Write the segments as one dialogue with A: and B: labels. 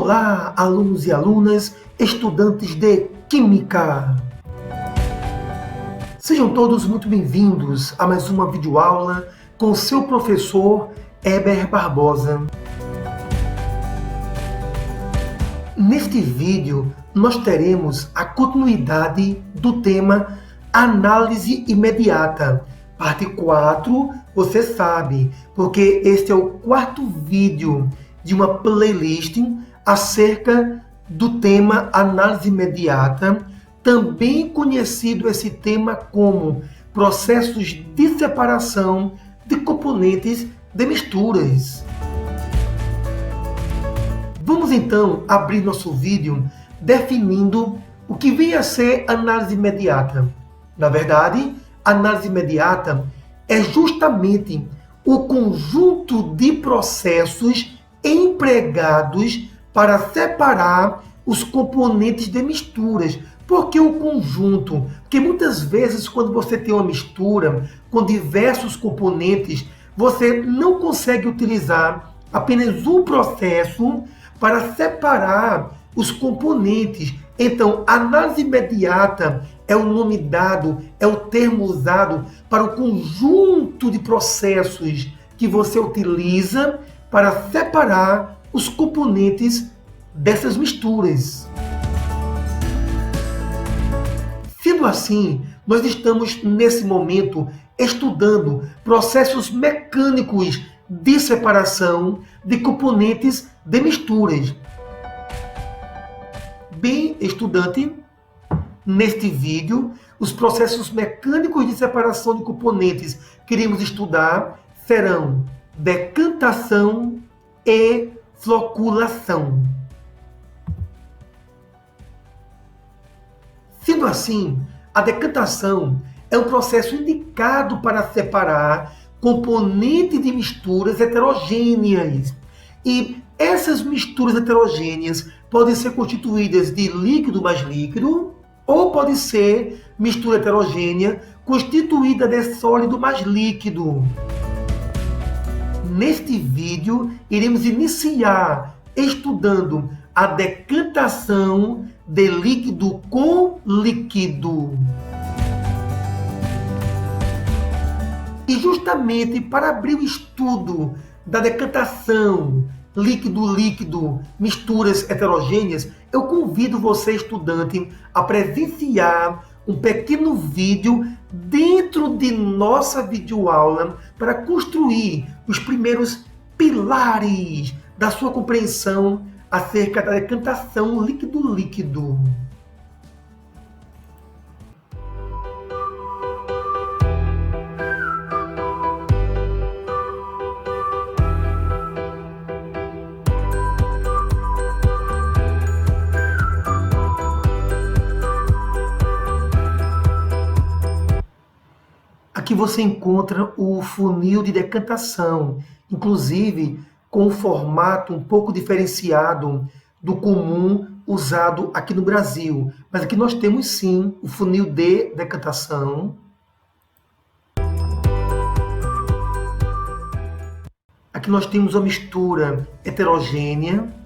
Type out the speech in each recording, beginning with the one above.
A: Olá, alunos e alunas, estudantes de Química! Sejam todos muito bem-vindos a mais uma videoaula com seu professor Heber Barbosa. Neste vídeo, nós teremos a continuidade do tema Análise Imediata. Parte 4, você sabe, porque este é o quarto vídeo de uma playlist acerca do tema Análise Imediata, também conhecido esse tema como processos de separação de componentes de misturas. Vamos então abrir nosso vídeo definindo o que vem a ser análise imediata. Na verdade, análise imediata é justamente o conjunto de processos empregados para separar os componentes de misturas. Por que o conjunto? Porque muitas vezes quando você tem uma mistura com diversos componentes, você não consegue utilizar apenas um processo para separar os componentes. Então, análise imediata é o nome dado, é o termo usado para o conjunto de processos que você utiliza para separar os componentes dessas misturas. Sendo assim, nós estamos nesse momento estudando processos mecânicos de separação de componentes de misturas. Bem, estudante, neste vídeo, os processos mecânicos de separação de componentes que iremos estudar serão decantação e floculação. Sendo assim, a decantação é um processo indicado para separar componentes de misturas heterogêneas. E essas misturas heterogêneas podem ser constituídas de líquido mais líquido, ou pode ser mistura heterogênea constituída de sólido mais líquido. Neste vídeo, iremos iniciar estudando a decantação de líquido com líquido. E justamente para abrir o estudo da decantação líquido-líquido, misturas heterogêneas, eu convido você, estudante, a presenciar um pequeno vídeo dentro de nossa videoaula para construir os primeiros pilares da sua compreensão acerca da decantação líquido-líquido. Aqui você encontra o funil de decantação, inclusive com um formato um pouco diferenciado do comum usado aqui no Brasil. Mas aqui nós temos sim o funil de decantação. Aqui nós temos a mistura heterogênea.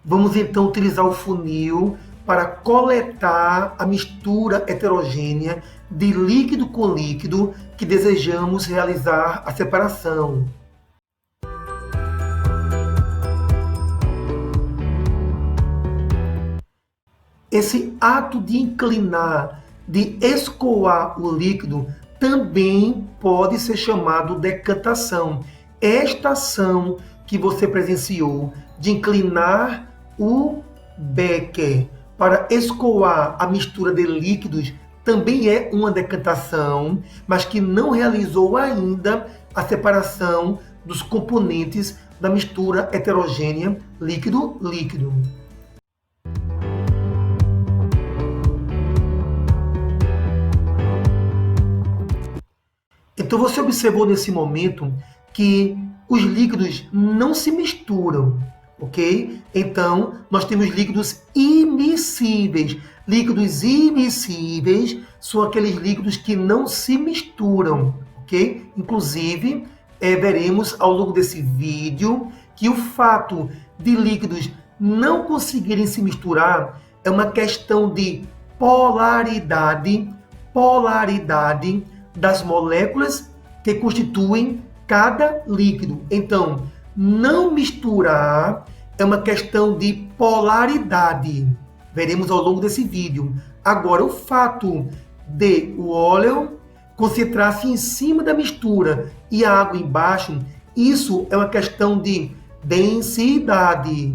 A: Vamos então utilizar o funil para coletar a mistura heterogênea de líquido com líquido que desejamos realizar a separação. Esse ato de inclinar, de escoar o líquido, também pode ser chamado decantação. Esta ação que você presenciou de inclinar o becker para escoar a mistura de líquidos também é uma decantação, mas que não realizou ainda a separação dos componentes da mistura heterogênea líquido-líquido. Então você observou nesse momento que os líquidos não se misturam, ok? Então, nós temos líquidos imiscíveis. Líquidos imiscíveis são aqueles líquidos que não se misturam, ok? Inclusive, veremos ao longo desse vídeo que o fato de líquidos não conseguirem se misturar é uma questão de polaridade das moléculas que constituem cada líquido. Então, não misturar é uma questão de polaridade. Veremos ao longo desse vídeo. Agora, o fato de o óleo concentrar-se em cima da mistura e a água embaixo, isso é uma questão de densidade.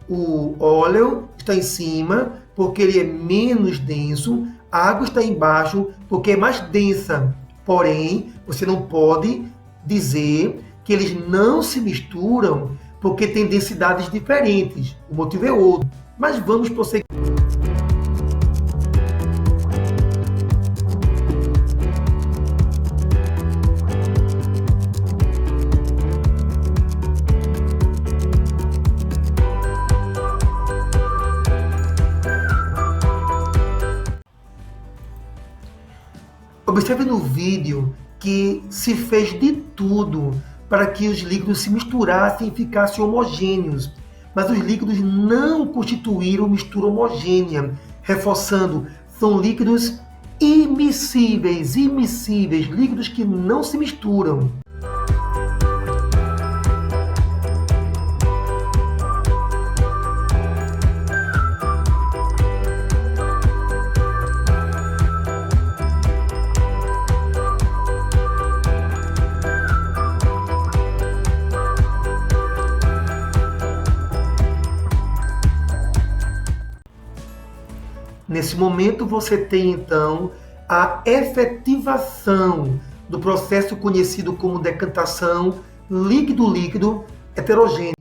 A: O óleo está em cima porque ele é menos denso, a água está embaixo porque é mais densa. Porém, você não pode dizer que eles não se misturam porque têm densidades diferentes. O motivo é outro. Mas vamos prosseguir. Observe no vídeo que se fez de tudo para que os líquidos se misturassem e ficassem homogêneos, mas os líquidos não constituíram mistura homogênea, reforçando, são líquidos imiscíveis, líquidos que não se misturam. Nesse momento, você tem, então, a efetivação do processo conhecido como decantação líquido-líquido heterogêneo.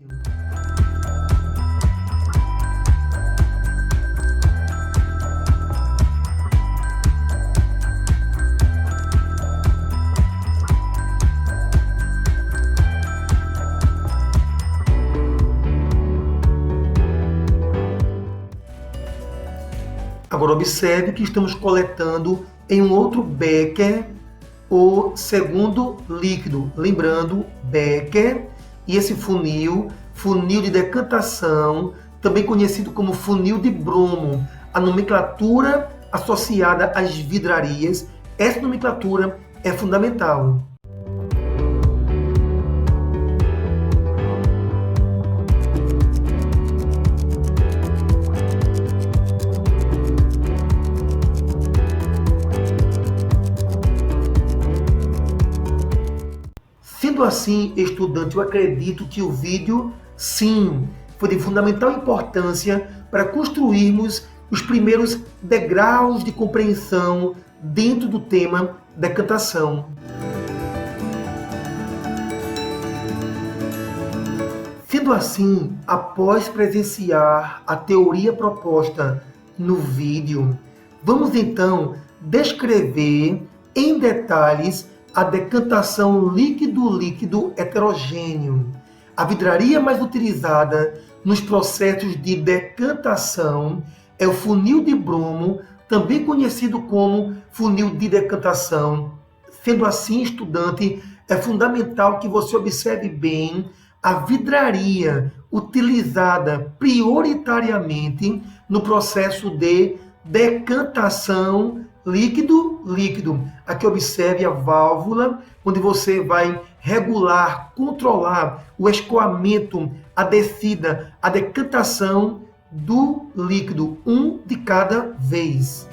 A: Agora observe que estamos coletando em um outro becker o segundo líquido. Lembrando, becker e esse funil de decantação, também conhecido como funil de bromo. A nomenclatura associada às vidrarias, essa nomenclatura é fundamental. Sendo assim, estudante, eu acredito que o vídeo, sim, foi de fundamental importância para construirmos os primeiros degraus de compreensão dentro do tema decantação. Sendo assim, após presenciar a teoria proposta no vídeo, vamos então descrever em detalhes a decantação líquido-líquido heterogêneo. A vidraria mais utilizada nos processos de decantação é o funil de bromo, também conhecido como funil de decantação. Sendo assim, estudante, é fundamental que você observe bem a vidraria utilizada prioritariamente no processo de decantação líquido-líquido. Aqui observe a válvula, onde você vai regular, controlar o escoamento, a descida, a decantação do líquido, um de cada vez.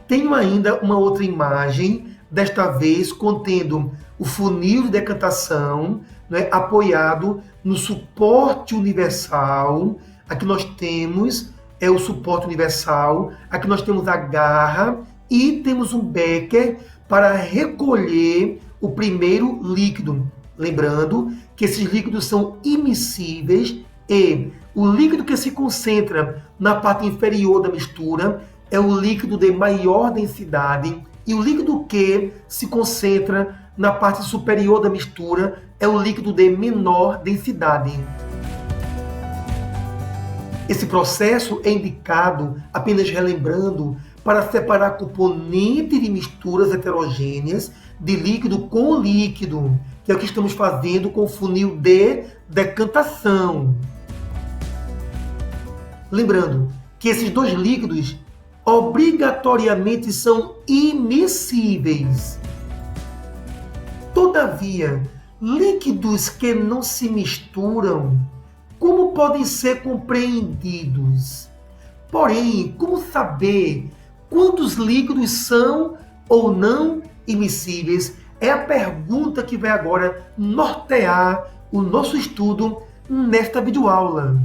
A: Tenho ainda uma outra imagem, desta vez contendo o funil de decantação, né, apoiado no suporte universal. Aqui nós temos o suporte universal, aqui nós temos a garra e temos um becker para recolher o primeiro líquido. Lembrando que esses líquidos são imiscíveis e o líquido que se concentra na parte inferior da mistura é o líquido de maior densidade e o líquido que se concentra na parte superior da mistura, é o líquido de menor densidade. Esse processo é indicado, apenas relembrando, para separar componentes de misturas heterogêneas de líquido com líquido, que é o que estamos fazendo com o funil de decantação. Lembrando que esses dois líquidos obrigatoriamente são imiscíveis. Todavia, líquidos que não se misturam, como podem ser compreendidos? Porém, como saber quantos líquidos são ou não imiscíveis? É a pergunta que vai agora nortear o nosso estudo nesta videoaula.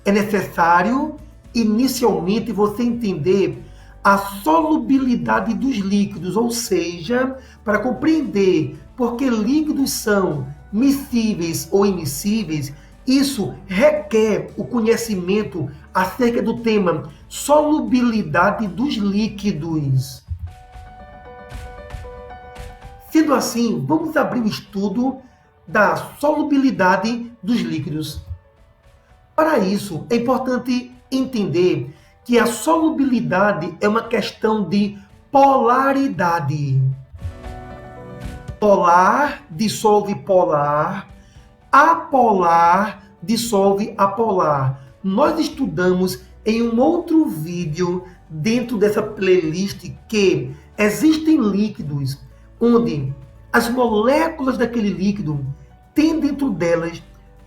A: É necessário, inicialmente, você entender a solubilidade dos líquidos, ou seja, para compreender por que líquidos são miscíveis ou immiscíveis, isso requer o conhecimento acerca do tema solubilidade dos líquidos. Sendo assim, vamos abrir o estudo da solubilidade dos líquidos. Para isso, é importante entender que a solubilidade é uma questão de polaridade. Polar dissolve polar, apolar dissolve apolar. Nós estudamos em um outro vídeo dentro dessa playlist que existem líquidos onde as moléculas daquele líquido têm dentro delas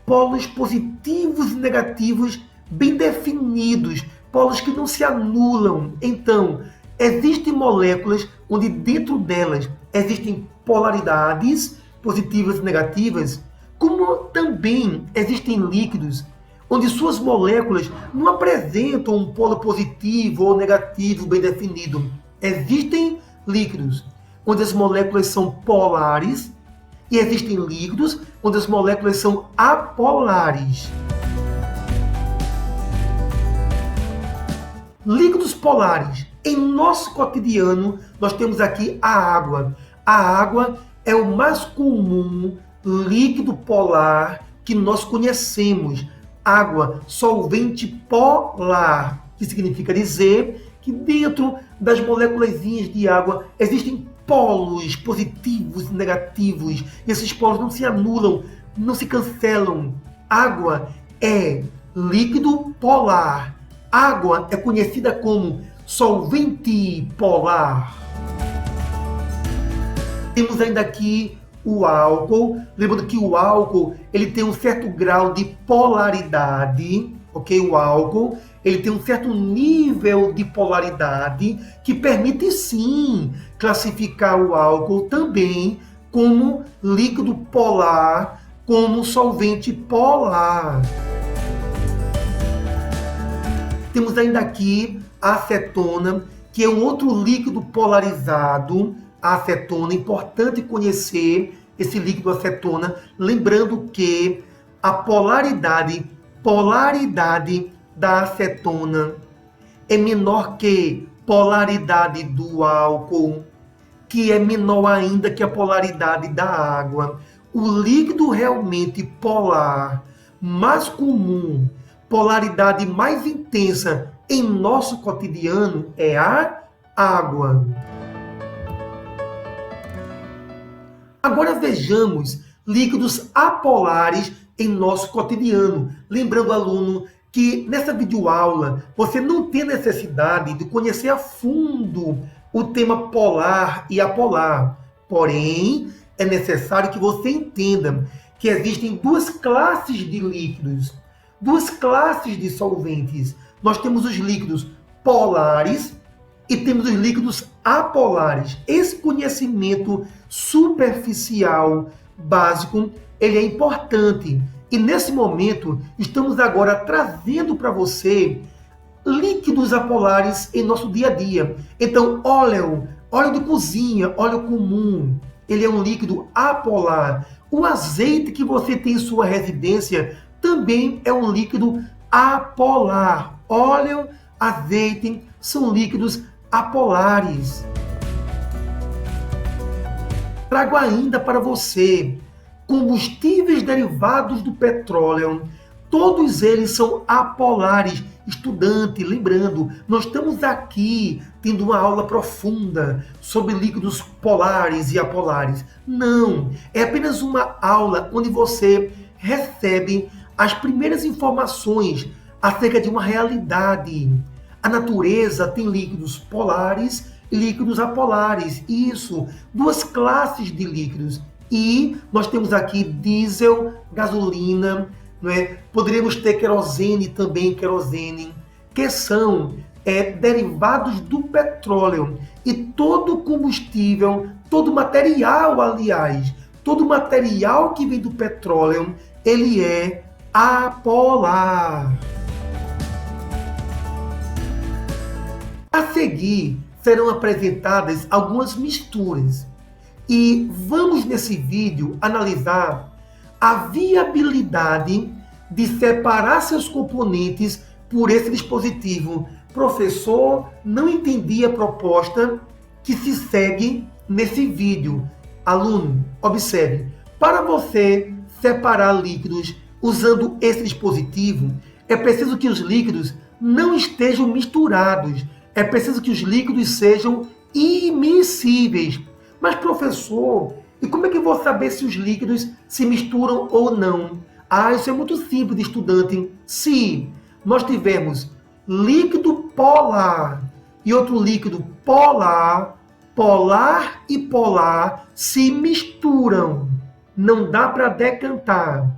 A: polos positivos e negativos bem definidos, polos que não se anulam. Então, existem moléculas onde dentro delas existem polaridades positivas e negativas, como também existem líquidos onde suas moléculas não apresentam um polo positivo ou negativo bem definido. Existem líquidos onde as moléculas são polares e existem líquidos onde as moléculas são apolares. Líquidos polares. Em nosso cotidiano, nós temos aqui a água. A água é o mais comum líquido polar que nós conhecemos. Água solvente polar, que significa dizer que dentro das moléculazinhas de água existem polos positivos e negativos. E esses polos não se anulam, não se cancelam. Água é líquido polar. Água é conhecida como solvente polar. Temos ainda aqui o álcool. Lembrando que o álcool ele tem um certo grau de polaridade, ok? O álcool ele tem um certo nível de polaridade que permite sim classificar o álcool também como líquido polar, como solvente polar. Temos ainda aqui a acetona, que é um outro líquido polarizado. A acetona, importante conhecer esse líquido acetona, lembrando que a polaridade da acetona é menor que polaridade do álcool, que é menor ainda que a polaridade da água. O líquido realmente polar mais comum, polaridade mais intensa em nosso cotidiano é a água. Agora vejamos líquidos apolares em nosso cotidiano. Lembrando, aluno, que nessa videoaula você não tem necessidade de conhecer a fundo o tema polar e apolar. Porém, é necessário que você entenda que existem duas classes de líquidos, duas classes de solventes. Nós temos os líquidos polares e temos os líquidos apolares. Esse conhecimento superficial, básico, ele é importante. E nesse momento, estamos agora trazendo para você líquidos apolares em nosso dia a dia. Então, óleo de cozinha, óleo comum, ele é um líquido apolar. O azeite que você tem em sua residência também é um líquido apolar. Óleo, azeite são líquidos apolares. Trago ainda para você combustíveis derivados do petróleo. Todos eles são apolares. Estudante, lembrando, nós estamos aqui tendo uma aula profunda sobre líquidos polares e apolares. Não, é apenas uma aula onde você recebe as primeiras informações acerca de uma realidade. A natureza tem líquidos polares e líquidos apolares. Isso, duas classes de líquidos. E nós temos aqui diesel, gasolina, não é? Poderíamos ter querosene também, querosene, que são derivados do petróleo. E todo combustível, todo material, aliás, todo material que vem do petróleo, ele é apolar. A seguir, serão apresentadas algumas misturas. E vamos nesse vídeo analisar a viabilidade de separar seus componentes por esse dispositivo. Professor, não entendi a proposta que se segue nesse vídeo. Aluno, observe. Para você separar líquidos usando esse dispositivo, é preciso que os líquidos não estejam misturados. É preciso que os líquidos sejam imiscíveis. Mas, professor, e como é que eu vou saber se os líquidos se misturam ou não? Isso é muito simples, estudante. Se nós tivermos líquido polar e outro líquido polar, polar e polar se misturam. Não dá para decantar.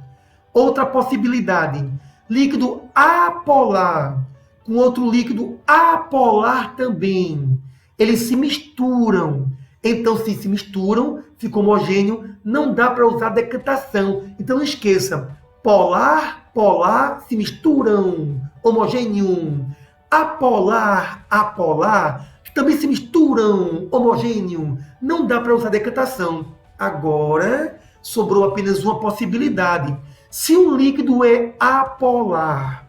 A: Outra possibilidade, líquido apolar com outro líquido apolar também. Eles se misturam. Então, se se misturam, fica homogêneo, não dá para usar decantação. Então, não esqueça, polar, polar, se misturam, homogêneo. Apolar, apolar, também se misturam, homogêneo. Não dá para usar decantação. Agora, sobrou apenas uma possibilidade. Se um líquido é apolar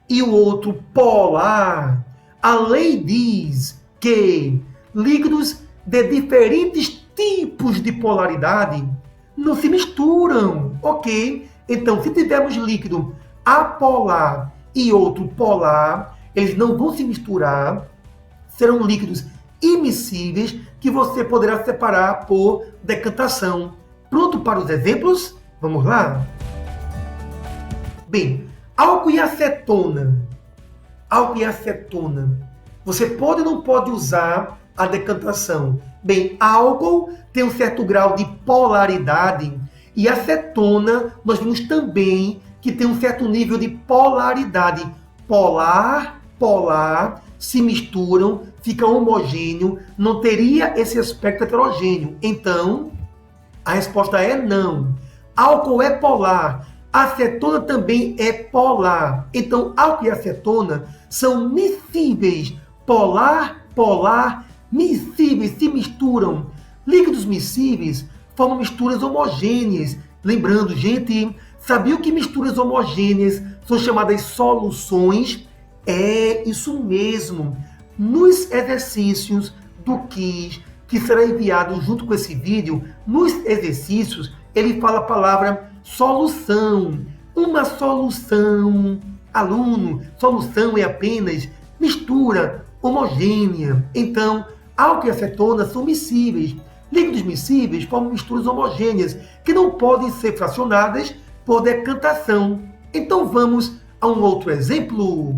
A: e o outro polar, a lei diz que líquidos de diferentes tipos de polaridade não se misturam, ok? Então, se tivermos líquido apolar e outro polar, eles não vão se misturar, serão líquidos imiscíveis que você poderá separar por decantação. Pronto para os exemplos? Vamos lá? Bem, álcool e acetona. Álcool e acetona. Você pode ou não pode usar a decantação? Bem, álcool tem um certo grau de polaridade e acetona nós vimos também que tem um certo nível de polaridade. Polar, polar, se misturam, fica homogêneo, não teria esse aspecto heterogêneo. Então, a resposta é não. Álcool é polar, acetona também é polar. Então, álcool e acetona são miscíveis. Polar, polar, miscíveis, se misturam. Líquidos miscíveis formam misturas homogêneas. Lembrando, gente, sabia que misturas homogêneas são chamadas soluções? É isso mesmo. Nos exercícios do quiz, que será enviado junto com esse vídeo, nos exercícios, ele fala a palavra solução. Uma solução. Aluno, solução é apenas mistura homogênea. Então, álcool e acetona são miscíveis. Líquidos miscíveis formam misturas homogêneas que não podem ser fracionadas por decantação. Então, vamos a um outro exemplo.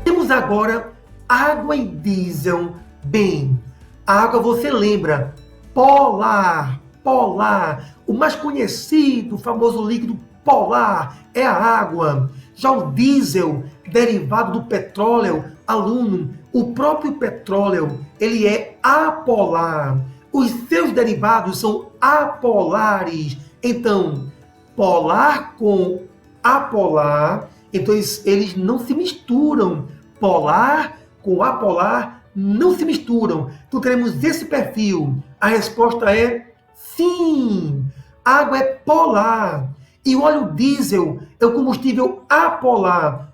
A: Temos agora água e diesel. Bem, a água você lembra, polar, polar. O mais conhecido, o famoso líquido polar é a água. Já o diesel, derivado do petróleo, aluno, o próprio petróleo, ele é apolar. Os seus derivados são apolares. Então, polar com apolar, então eles não se misturam. Polar com apolar não se misturam. Então, teremos esse perfil. A resposta é sim. A água é polar. E o óleo diesel é o combustível apolar.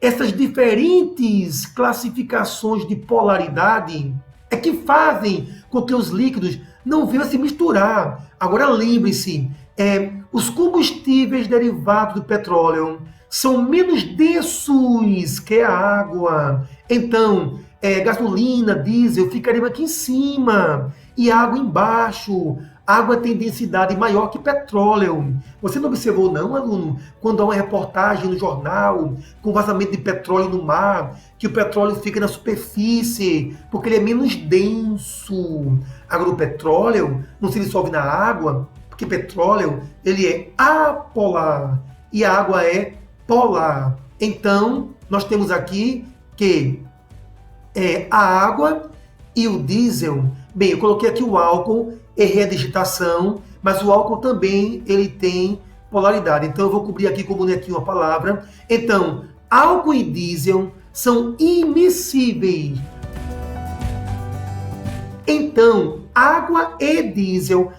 A: Essas diferentes classificações de polaridade é que fazem com que os líquidos não venham a se misturar. Agora lembre-se, os combustíveis derivados do petróleo são menos densos que a água. Então, gasolina, diesel ficariam aqui em cima e água embaixo. Água tem densidade maior que petróleo. Você não observou, não, aluno, quando há uma reportagem no jornal com vazamento de petróleo no mar, que o petróleo fica na superfície, porque ele é menos denso. Agora, o petróleo não se dissolve na água, porque petróleo ele é apolar e a água é polar. Então, nós temos aqui que a água e o diesel. Bem, eu coloquei aqui o álcool, errei a digitação, mas o álcool também ele tem polaridade. Então eu vou cobrir aqui com o bonequinho a palavra. Então, álcool e diesel são immiscíveis. Então, água e diesel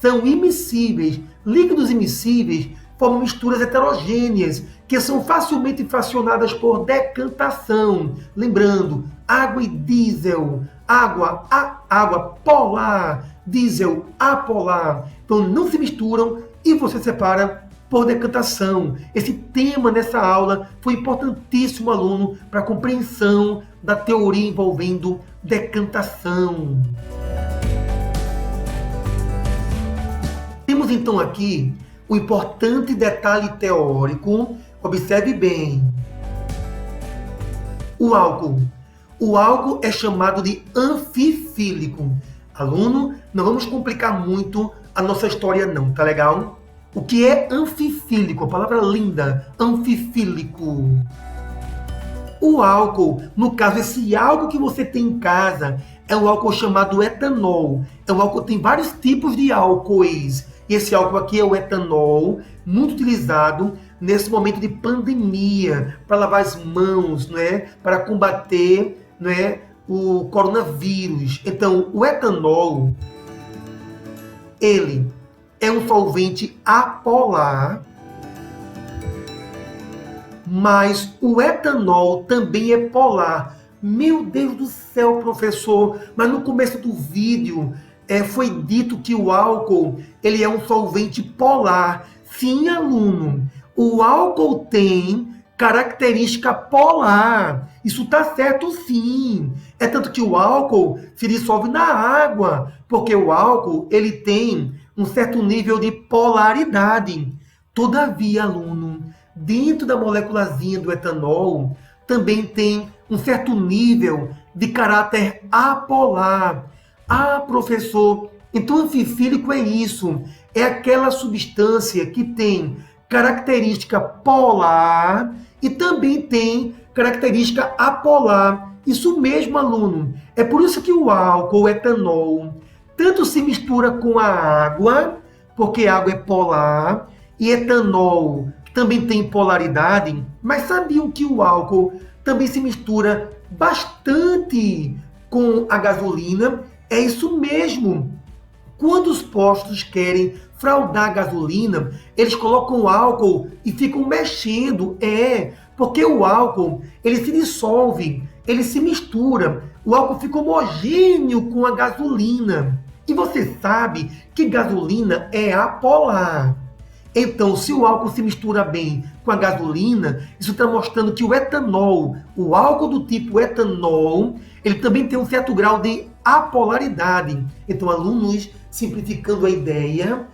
A: são immiscíveis. Líquidos immiscíveis formam misturas heterogêneas, que são facilmente fracionadas por decantação. Lembrando, água e diesel, água polar, diesel apolar. Então não se misturam e você separa por decantação. Esse tema nessa aula foi importantíssimo, aluno, para a compreensão da teoria envolvendo decantação. Temos então aqui um importante detalhe teórico. Observe bem. O álcool é chamado de anfifílico. Aluno, não vamos complicar muito a nossa história não, tá legal? O que é anfifílico? A palavra linda, anfifílico. O álcool, no caso, esse álcool que você tem em casa, é um álcool chamado etanol. É um álcool, tem vários tipos de álcoois. E esse álcool aqui é o etanol, muito utilizado nesse momento de pandemia, para lavar as mãos, né? Para combater, né, o coronavírus. Então, o etanol, ele é um solvente apolar, mas o etanol também é polar. Meu Deus do céu, professor, mas no começo do vídeo foi dito que o álcool ele é um solvente polar. Sim, aluno, o álcool tem característica polar. Isso está certo, sim. É tanto que o álcool se dissolve na água, porque o álcool ele tem um certo nível de polaridade. Todavia, aluno, dentro da moléculazinha do etanol, também tem um certo nível de caráter apolar. Ah, professor, então anfifílico é isso. É aquela substância que tem característica polar e também tem característica apolar. Isso mesmo, aluno. É por isso que o álcool, o etanol, tanto se mistura com a água, porque a água é polar, e etanol também tem polaridade, mas sabiam que o álcool também se mistura bastante com a gasolina? É isso mesmo. Quando os postos querem fraudar a gasolina, eles colocam álcool e ficam mexendo. Porque o álcool, ele se dissolve, ele se mistura. O álcool fica homogêneo com a gasolina. E você sabe que gasolina é apolar. Então, se o álcool se mistura bem com a gasolina, isso está mostrando que o etanol, o álcool do tipo etanol, ele também tem um certo grau de apolaridade. Então, alunos, simplificando a ideia,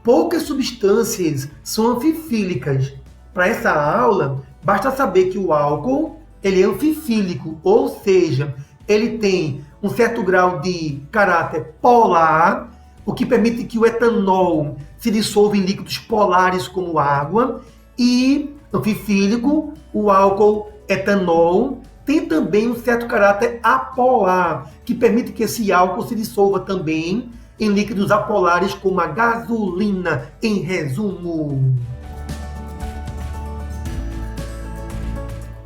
A: poucas substâncias são anfifílicas. Para essa aula, basta saber que o álcool ele é anfifílico, ou seja, ele tem um certo grau de caráter polar, o que permite que o etanol se dissolva em líquidos polares como água, e anfifílico, o álcool etanol, tem também um certo caráter apolar, que permite que esse álcool se dissolva também em líquidos apolares como a gasolina, em resumo.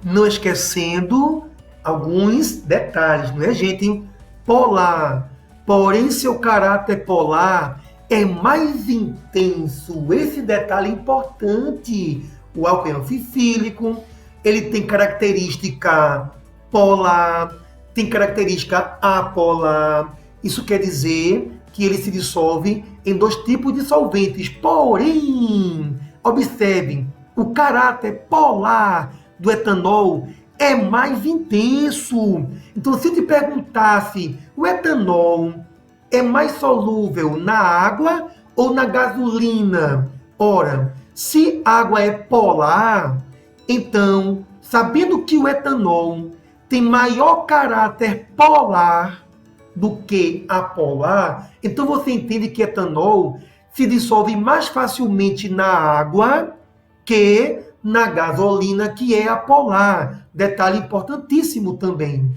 A: Não esquecendo alguns detalhes, não é, gente? Polar. Porém, seu caráter polar é mais intenso. Esse detalhe é importante. O álcool é anfifílico, ele tem característica polar, tem característica apolar. Isso quer dizer que ele se dissolve em 2 tipos de solventes. Porém, observem, o caráter polar do etanol é mais intenso. Então, se eu te perguntasse, o etanol é mais solúvel na água ou na gasolina? Ora, se água é polar, então, sabendo que o etanol tem maior caráter polar do que apolar, então você entende que etanol se dissolve mais facilmente na água que na gasolina, que é apolar. Detalhe importantíssimo também.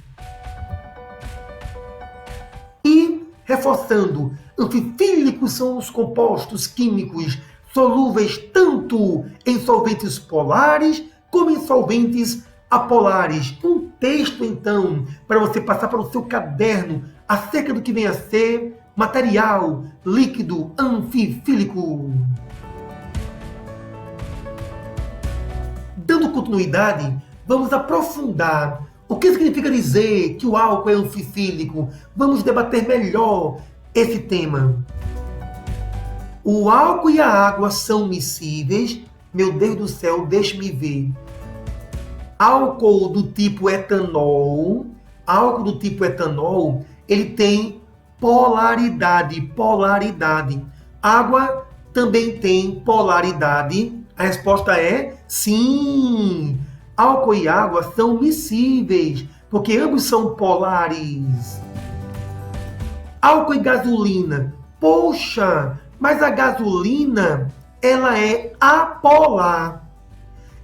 A: E, reforçando, anfifílicos são os compostos químicos solúveis tanto em solventes polares como em solventes apolares. Um texto, então, para você passar para o seu caderno acerca do que vem a ser material líquido anfifílico. Dando continuidade, vamos aprofundar o que significa dizer que o álcool é anfifílico. Vamos debater melhor esse tema. O álcool e a água são miscíveis. Meu Deus do céu, deixe-me ver. Álcool do tipo etanol, ele tem polaridade. Água também tem polaridade. A resposta é sim. Álcool e água são miscíveis, porque ambos são polares. Álcool e gasolina. Poxa, mas a gasolina, ela é apolar.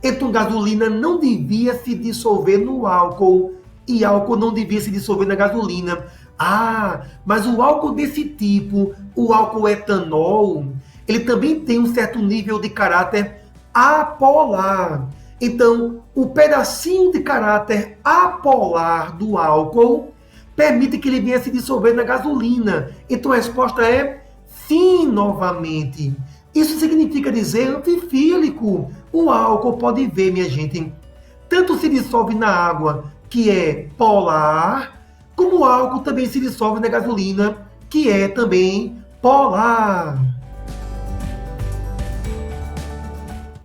A: Então, gasolina não devia se dissolver no álcool e álcool não devia se dissolver na gasolina. Ah, mas o álcool desse tipo, o álcool etanol, ele também tem um certo nível de caráter apolar. Então, o pedacinho de caráter apolar do álcool permite que ele venha se dissolver na gasolina. Então, a resposta é sim, novamente. Isso significa dizer anfifílico. O álcool, pode ver, minha gente, tanto se dissolve na água, que é polar, como o álcool também se dissolve na gasolina, que é também polar.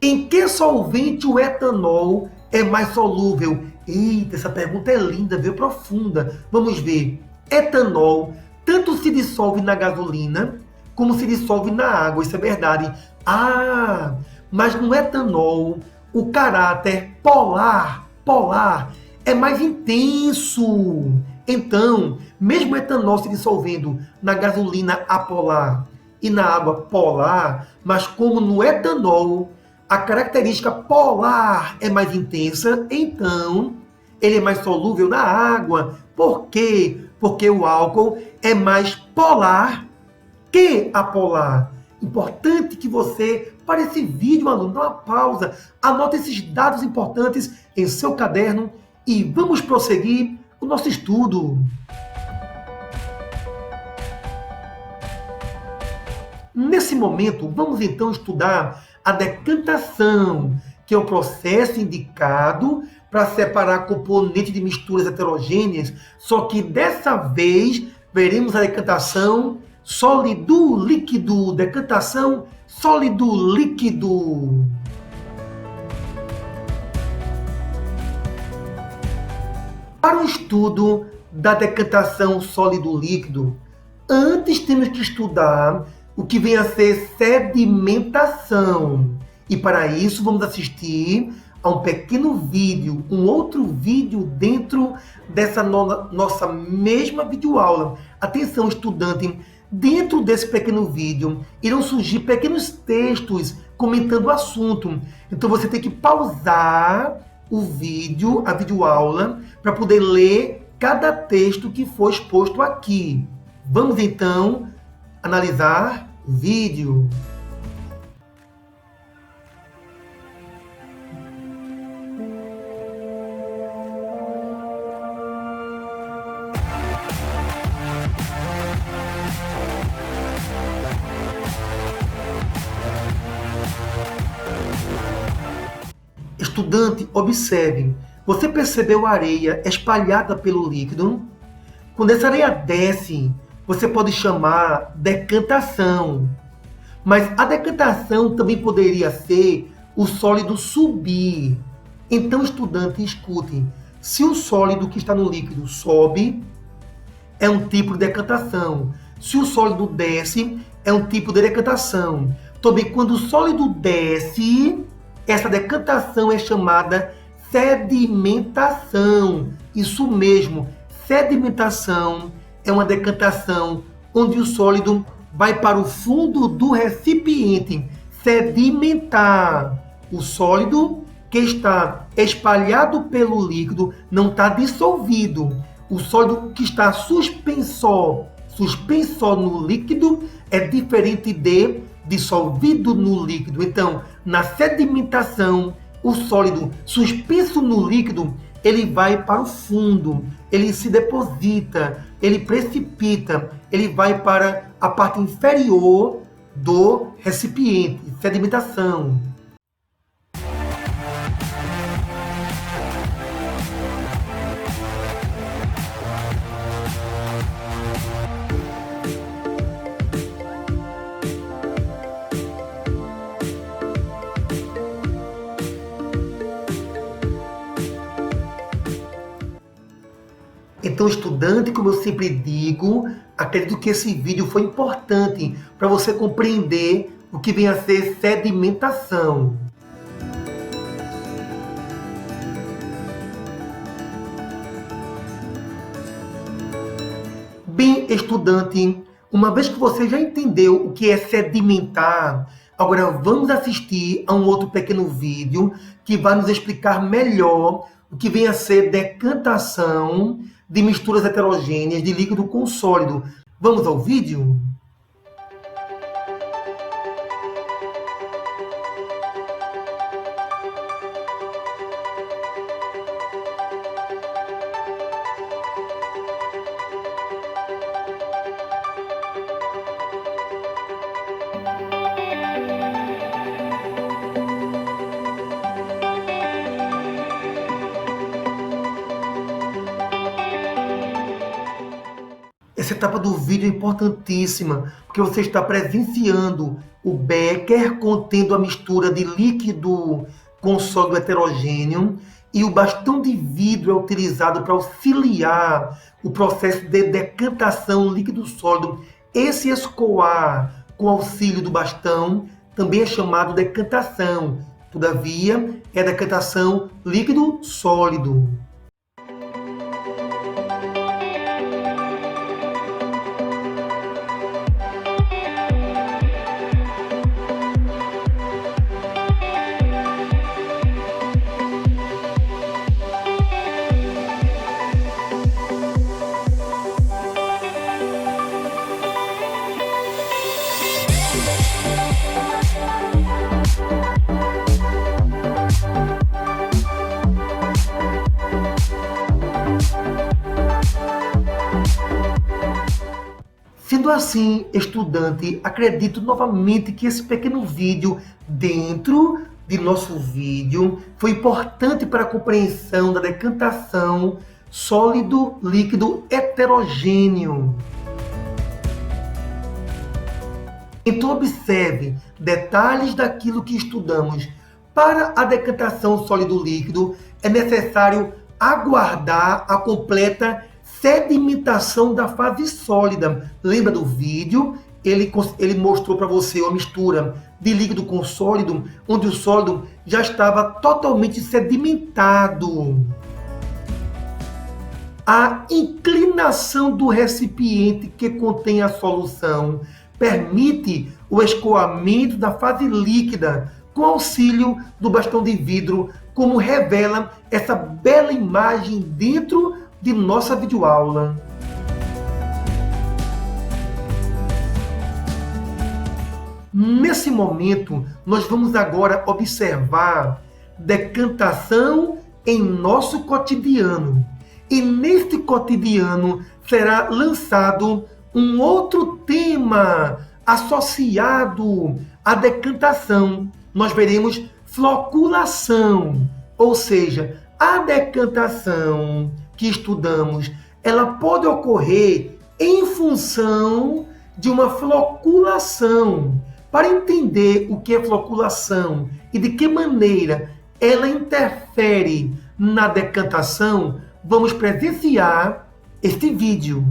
A: Em que solvente o etanol é mais solúvel? Eita, essa pergunta é linda, veio profunda. Vamos ver. Etanol tanto se dissolve na gasolina, como se dissolve na água, isso é verdade. Ah, mas no etanol, o caráter polar é mais intenso. Então, mesmo o etanol se dissolvendo na gasolina apolar e na água polar, mas como no etanol a característica polar é mais intensa, então ele é mais solúvel na água. Por quê? Porque o álcool é mais polar que apolar. Importante que você, para esse vídeo, aluno, dá uma pausa, anote esses dados importantes em seu caderno e vamos prosseguir o nosso estudo. Nesse momento, vamos então estudar a decantação, que é o processo indicado para separar componentes de misturas heterogêneas, só que dessa vez veremos a decantação sólido-líquido. Decantação sólido-líquido. Para o estudo da decantação sólido-líquido, antes temos que estudar o que vem a ser sedimentação. E para isso vamos assistir a um pequeno vídeo, um outro vídeo dentro dessa nossa mesma videoaula. Atenção, estudante, dentro desse pequeno vídeo irão surgir pequenos textos comentando o assunto. Então você tem que pausar o vídeo, a videoaula, para poder ler cada texto que for exposto aqui. Vamos então analisar o vídeo. Estudante, observem, Você percebeu a areia espalhada pelo líquido? Quando essa areia desce, você pode chamar decantação. Mas a decantação também poderia ser o sólido subir. Então, estudante, escute. Se o sólido que está no líquido sobe, é um tipo de decantação. Se o sólido desce, é um tipo de decantação. Também, quando o sólido desce, essa decantação é chamada sedimentação. Isso mesmo, sedimentação é uma decantação onde o sólido vai para o fundo do recipiente, sedimentar. O sólido que está espalhado pelo líquido não está dissolvido. O sólido que está suspensor no líquido é diferente de dissolvido no líquido. Então, na sedimentação, o sólido suspenso no líquido, ele vai para o fundo, ele se deposita, ele precipita, ele vai para a parte inferior do recipiente, sedimentação. Então, estudante, como eu sempre digo, acredito que esse vídeo foi importante para você compreender o que vem a ser sedimentação. Bem, estudante, uma vez que você já entendeu o que é sedimentar, agora vamos assistir a um outro pequeno vídeo que vai nos explicar melhor o que vem a ser decantação de misturas heterogêneas de líquido com sólido. Vamos ao vídeo? Essa etapa do vídeo é importantíssima, porque você está presenciando o becker contendo a mistura de líquido com sólido heterogêneo, e o bastão de vidro é utilizado para auxiliar o processo de decantação líquido-sólido. Esse escoar com auxílio do bastão também é chamado decantação. Todavia, é decantação líquido-sólido. Sendo assim, estudante, acredito novamente que esse pequeno vídeo dentro de nosso vídeo foi importante para a compreensão da decantação sólido-líquido heterogêneo. Então observe detalhes daquilo que estudamos. Para a decantação sólido-líquido é necessário aguardar a completa sedimentação da fase sólida. Lembra do vídeo? Ele mostrou para você uma mistura de líquido com sólido, onde o sólido já estava totalmente sedimentado. A inclinação do recipiente que contém a solução permite o escoamento da fase líquida com auxílio do bastão de vidro, como revela essa bela imagem dentro de nossa videoaula. Nesse momento, nós vamos agora observar decantação em nosso cotidiano. E neste cotidiano será lançado um outro tema associado à decantação. Nós veremos floculação, ou seja, A decantação que estudamos, ela pode ocorrer em função de uma floculação. Para entender o que é floculação e de que maneira ela interfere na decantação, vamos presenciar este vídeo.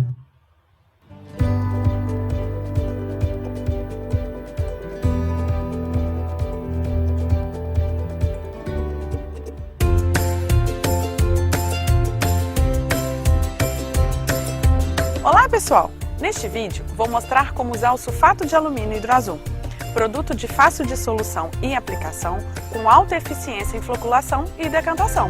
B: Olá pessoal! Neste vídeo vou mostrar como usar o sulfato de alumínio hidroazul, produto de fácil dissolução e aplicação, com alta eficiência em floculação e decantação.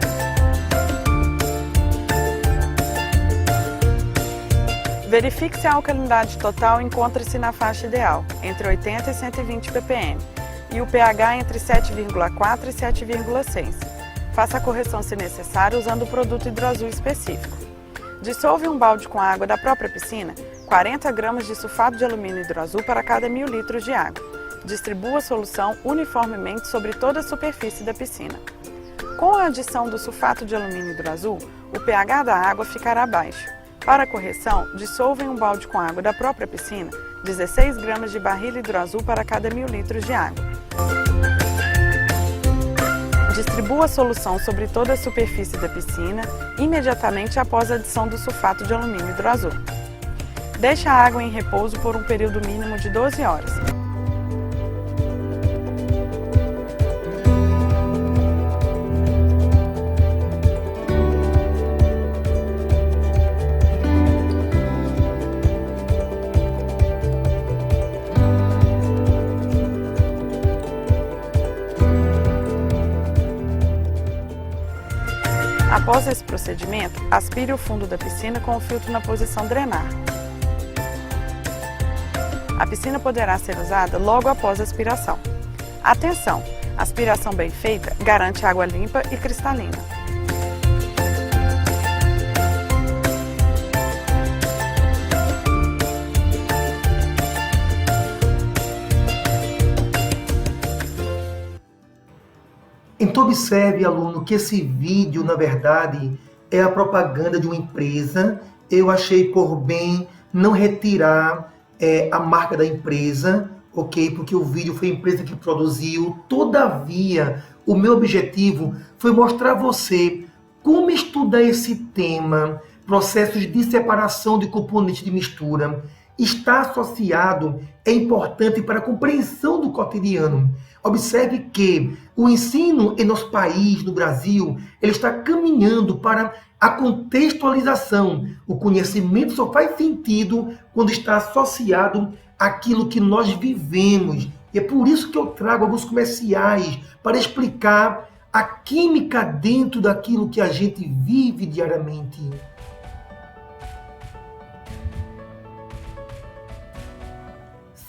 B: Verifique se a alcalinidade total encontra-se na faixa ideal, entre 80 e 120 ppm, e o pH entre 7,4 e 7,6. Faça a correção se necessário usando o produto hidroazul específico. Dissolva em um balde com água da própria piscina 40 gramas de sulfato de alumínio hidroazul para cada 1000 litros de água. Distribua a solução uniformemente sobre toda a superfície da piscina. Com a adição do sulfato de alumínio hidroazul, o pH da água ficará baixo. Para a correção, dissolva em um balde com água da própria piscina 16 gramas de barrilha hidroazul para cada 1000 litros de água. Distribua a solução sobre toda a superfície da piscina imediatamente após a adição do sulfato de alumínio hidroazul. Deixe a água em repouso por um período mínimo de 12 horas. Após esse procedimento, aspire o fundo da piscina com o filtro na posição drenar. A piscina poderá ser usada logo após a aspiração. Atenção! A aspiração bem feita garante água limpa e cristalina.
A: Então observe, aluno, que esse vídeo, na verdade, é a propaganda de uma empresa. Eu achei por bem não retirar a marca da empresa, ok? Porque o vídeo foi a empresa que produziu. Todavia, o meu objetivo foi mostrar a você como estudar esse tema, processos de separação de componentes de mistura, está associado, é importante para a compreensão do cotidiano. Observe que o ensino em nosso país, no Brasil, ele está caminhando para a contextualização. O conhecimento só faz sentido quando está associado àquilo que nós vivemos. E é por isso que eu trago alguns comerciais para explicar a química dentro daquilo que a gente vive diariamente.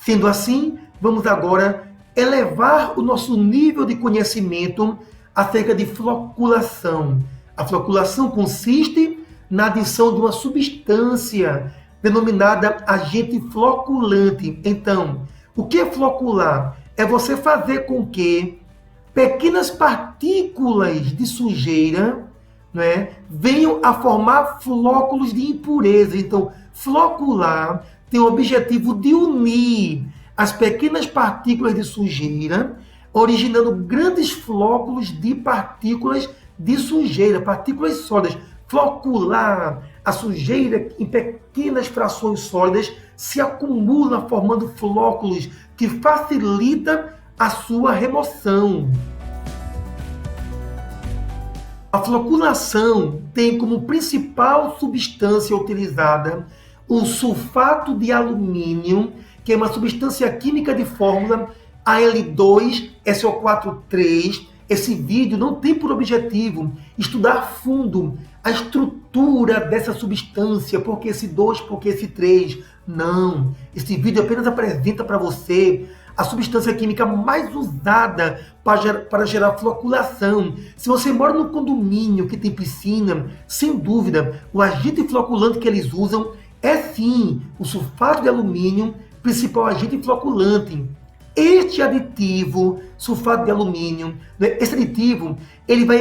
A: Sendo assim, vamos agora elevar o nosso nível de conhecimento acerca de floculação. A floculação consiste na adição de uma substância denominada agente floculante. Então, o que é flocular? É você fazer com que pequenas partículas de sujeira, venham a formar flóculos de impureza. Então, flocular tem o objetivo de unir as pequenas partículas de sujeira, originando grandes flóculos de partículas de sujeira, partículas sólidas. Flocular, a sujeira em pequenas frações sólidas se acumula formando flóculos que facilita a sua remoção. A floculação tem como principal substância utilizada o sulfato de alumínio, que é uma substância química de fórmula Al2SO4,3. Esse vídeo não tem por objetivo estudar a fundo a estrutura dessa substância, por que esse 2, por que esse 3. Não, esse vídeo apenas apresenta para você a substância química mais usada para gerar floculação. Se você mora num condomínio que tem piscina, sem dúvida, o agente floculante que eles usam é sim o sulfato de alumínio, principal agente floculante. Este aditivo, sulfato de alumínio, esse aditivo, ele vai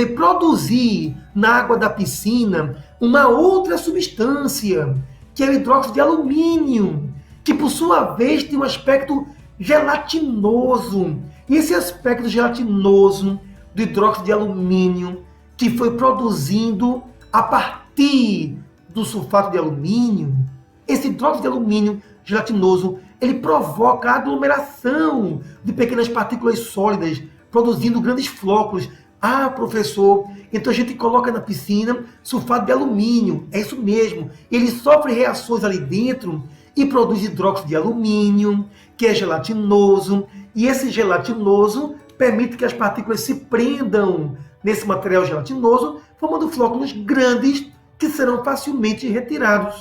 A: produzir na água da piscina uma outra substância, que é o hidróxido de alumínio, que por sua vez tem um aspecto gelatinoso. E esse aspecto gelatinoso do hidróxido de alumínio, que foi produzindo a partir do sulfato de alumínio, esse hidróxido de alumínio gelatinoso, ele provoca a aglomeração de pequenas partículas sólidas, produzindo grandes flóculos. Ah, professor, então a gente coloca na piscina sulfato de alumínio. É isso mesmo. Ele sofre reações ali dentro e produz hidróxido de alumínio, que é gelatinoso. E esse gelatinoso permite que as partículas se prendam nesse material gelatinoso, formando flóculos grandes que serão facilmente retirados.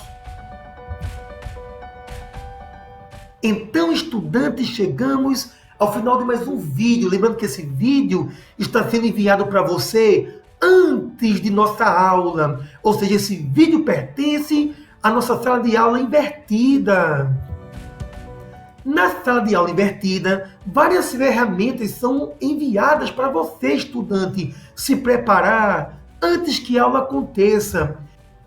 A: Então, estudantes, chegamos ao final de mais um vídeo. Lembrando que esse vídeo está sendo enviado para você antes de nossa aula. Ou seja, esse vídeo pertence à nossa sala de aula invertida. Na sala de aula invertida, várias ferramentas são enviadas para você, estudante, se preparar antes que a aula aconteça.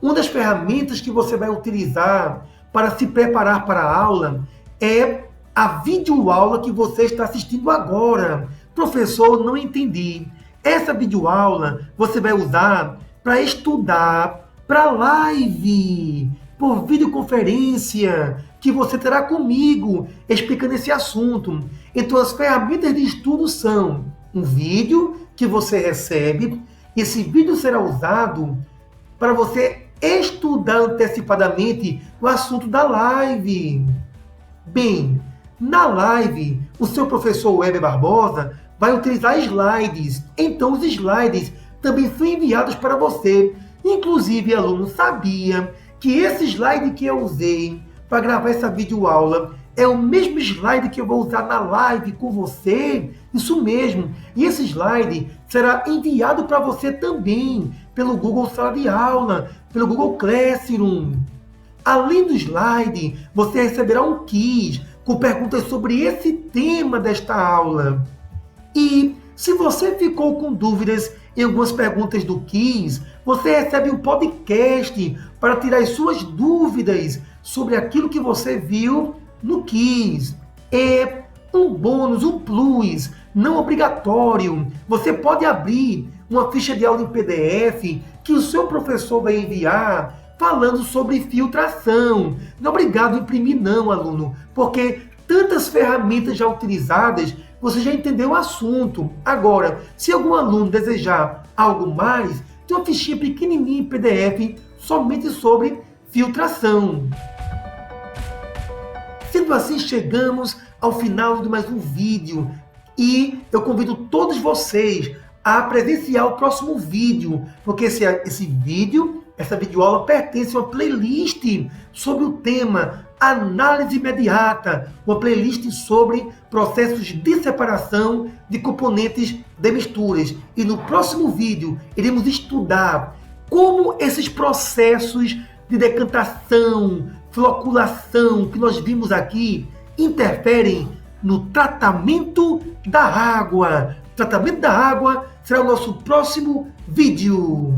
A: Uma das ferramentas que você vai utilizar para se preparar para a aula é a videoaula que você está assistindo agora. Professor, não entendi. Essa videoaula você vai usar para estudar para live, por videoconferência, que você terá comigo, explicando esse assunto. Então, as ferramentas de estudo são um vídeo que você recebe. Esse vídeo será usado para você estudar antecipadamente o assunto da live. Bem, na live, o seu professor Weber Barbosa vai utilizar slides. Então, os slides também são enviados para você. Inclusive, aluno, sabia que esse slide que eu usei para gravar essa videoaula é o mesmo slide que eu vou usar na live com você? Isso mesmo. E esse slide será enviado para você também pelo Google Sala de Aula, pelo Google Classroom. Além do slide, você receberá um quiz com perguntas sobre esse tema desta aula. E se você ficou com dúvidas em algumas perguntas do quiz, você recebe um podcast para tirar as suas dúvidas sobre aquilo que você viu no quiz. É um bônus, um plus, não obrigatório. Você pode abrir uma ficha de aula em PDF que o seu professor vai enviar falando sobre filtração. Não é obrigado a imprimir não, aluno, porque tantas ferramentas já utilizadas, você já entendeu o assunto. Agora, se algum aluno desejar algo mais, tem uma fichinha pequenininha em PDF somente sobre filtração. Sendo assim, chegamos ao final de mais um vídeo e eu convido todos vocês a presenciar o próximo vídeo, porque esse vídeo, essa videoaula pertence a uma playlist sobre o tema Análise Imediata, uma playlist sobre processos de separação de componentes de misturas. E no próximo vídeo iremos estudar como esses processos de decantação, floculação que nós vimos aqui interferem no tratamento da água. O tratamento da água será o nosso próximo vídeo.